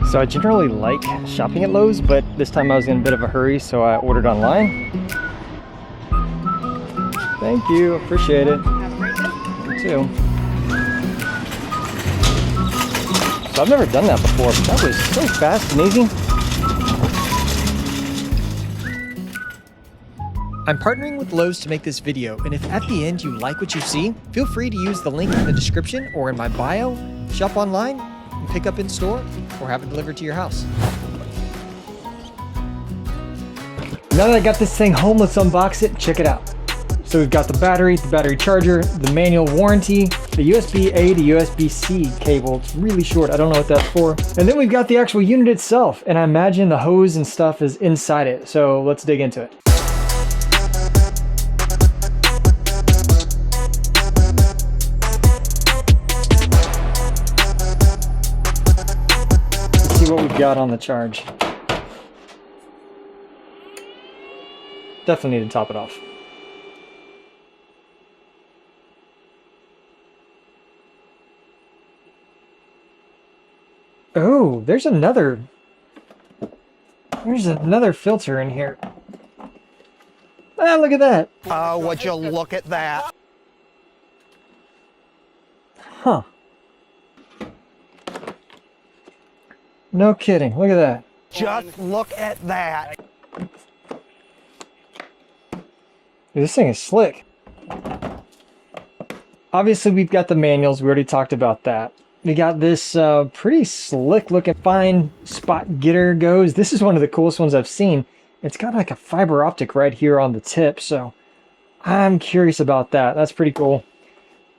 So I generally like shopping at Lowe's, but this time I was in a bit of a hurry, so I ordered online. Thank you, appreciate it. Have a great day. You too. So I've never done that before, but that was so fast and easy. I'm partnering with Lowe's to make this video, and if at the end you like what you see, feel free to use the link in the description or in my bio, shop online, and pick up in store, or have it delivered to your house. Now that I got this thing home, let's unbox it and check it out. So we've got the battery charger, the manual warranty, the USB-A to USB-C cable. It's really short, I don't know what that's for. And then we've got the actual unit itself, and I imagine the hose and stuff is inside it. So let's dig into it. Let's see what we've got on the charge. Definitely need to top it off. Oh, there's another filter in here. Ah, look at that. Oh, would you look at that? Huh. No kidding, look at that. Just look at that. This thing is slick. Obviously, we've got the manuals. We already talked about that. We got this pretty slick looking fine spot getter goes. This is one of the coolest ones I've seen. It's got like a fiber optic right here on the tip, so I'm curious about that. That's pretty cool.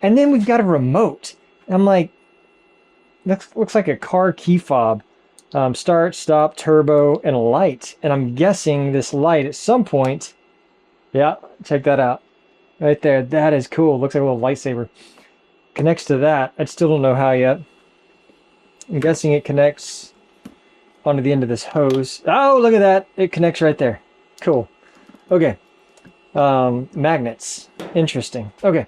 And then we've got a remote. I'm like, that looks like a car key fob. Start, stop, turbo, and a light. And I'm guessing this light at some point, yeah, check that out. Right there, that is cool. Looks like a little lightsaber. Connects to that. I still don't know how yet. I'm guessing it connects onto the end of this hose. Oh, look at that. It connects right there. Cool. Okay. Magnets. Interesting. Okay.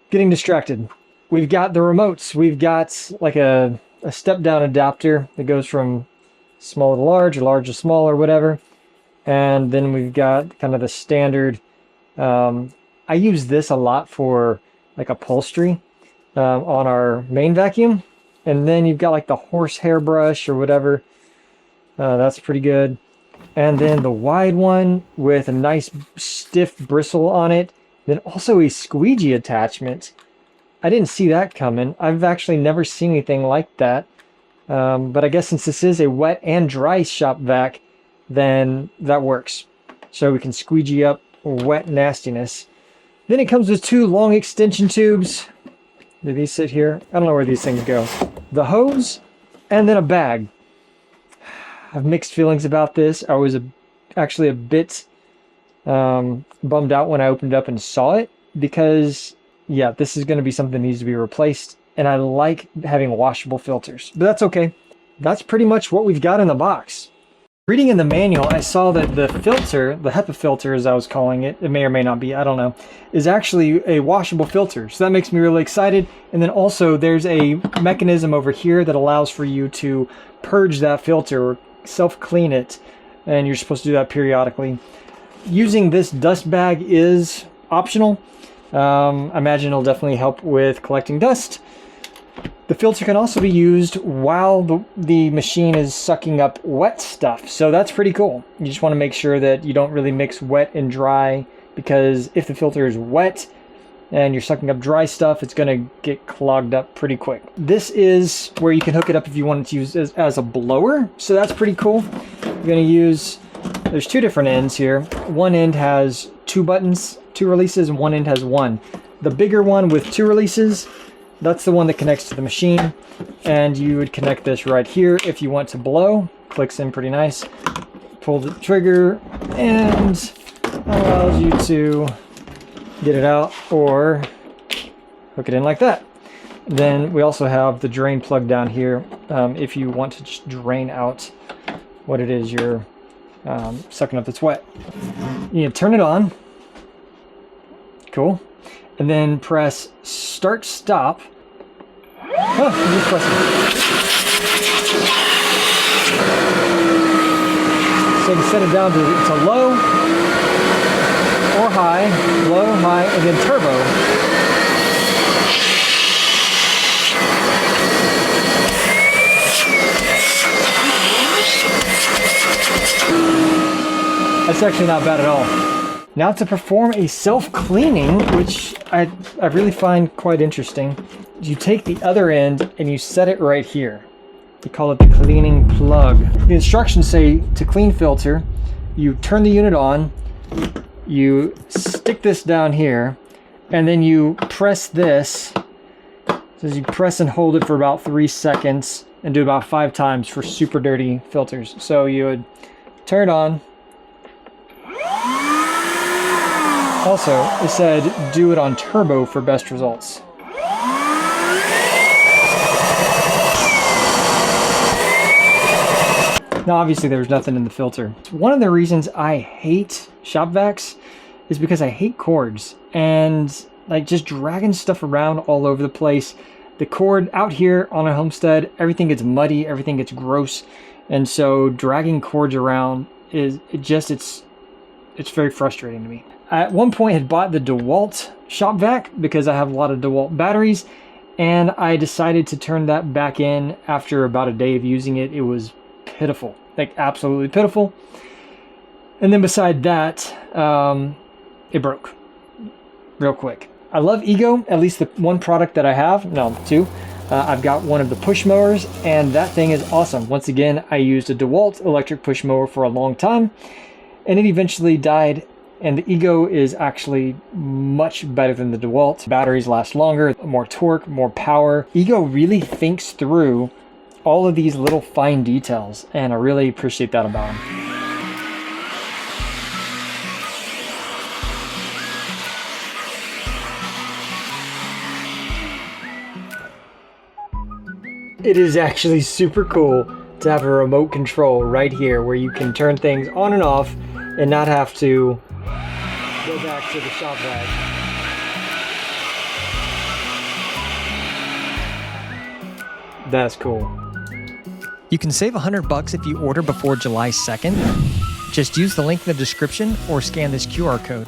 Getting distracted. We've got the remotes. We've got like a step-down adapter that goes from small to large or large to small or whatever. And then we've got kind of the standard. I use this a lot for like upholstery. On our main vacuum, and then you've got like the horsehair brush or whatever. That's pretty good. And then the wide one with a nice stiff bristle on it. Then also a squeegee attachment. I didn't see that coming. I've actually never seen anything like that. But I guess since this is a wet and dry shop vac, then that works. So we can squeegee up wet nastiness. Then it comes with two long extension tubes. Do these sit here? I don't know where these things go. The hose, and then a bag. I have mixed feelings about this. I was actually a bit bummed out when I opened up and saw it, because, yeah, this is going to be something that needs to be replaced, and I like having washable filters. But that's okay. That's pretty much what we've got in the box. Reading in the manual, I saw that the filter, the HEPA filter as I was calling it, it may or may not be, I don't know, is actually a washable filter. So that makes me really excited. And then also there's a mechanism over here that allows for you to purge that filter or self-clean it. And you're supposed to do that periodically. Using this dust bag is optional. I imagine it'll definitely help with collecting dust. The filter can also be used while the machine is sucking up wet stuff, so that's pretty cool. You just want to make sure that you don't really mix wet and dry, because if the filter is wet and you're sucking up dry stuff, it's going to get clogged up pretty quick. This is where you can hook it up if you want it to use as a blower, so that's pretty cool. You're going to use, there's two different ends here. One end has two buttons, two releases, and one end has one. The bigger one with two releases, that's the one that connects to the machine, and you would connect this right here if you want to blow. Clicks in pretty nice. Pull the trigger and allows you to get it out or hook it in like that. Then we also have the drain plug down here if you want to just drain out what it is you're sucking up that's wet. You turn it on. Cool. and then press start stop. Oh, I'm just pressing. So you can set it down to low or high, low, high, and then turbo. That's actually not bad at all. Now to perform a self-cleaning, which I really find quite interesting. You take the other end and you set it right here. We call it the cleaning plug. The instructions say to clean filter, you turn the unit on, you stick this down here, and then you press this. So you press and hold it for about 3 seconds and do it about 5 times for super dirty filters. So you would turn it on. Also, it said do it on turbo for best results. Now obviously there was nothing in the filter. One of the reasons I hate shop vacs is because I hate cords and like just dragging stuff around all over the place. The cord out here on a Homestead, everything gets muddy, everything gets gross, and so dragging cords around it's very frustrating to me. I at one point had bought the DeWalt shop vac because I have a lot of DeWalt batteries, and I decided to turn that back in after about a day of using it. It was pitiful, like absolutely pitiful. And then beside that, it broke real quick. I love Ego, at least the one product that I have, no, 2. I've got one of the push mowers, and that thing is awesome. Once again, I used a DeWalt electric push mower for a long time, and it eventually died. And the Ego is actually much better than the DeWalt. Batteries last longer, more torque, more power. Ego really thinks through all of these little fine details, and I really appreciate that about them. It is actually super cool to have a remote control right here where you can turn things on and off and not have to go back to the shop vac. That's cool. You can save $100 if you order before July 2nd. Just use the link in the description or scan this QR code.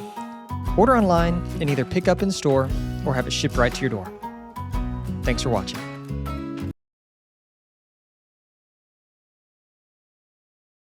Order online and either pick up in store or have it shipped right to your door. Thanks for watching.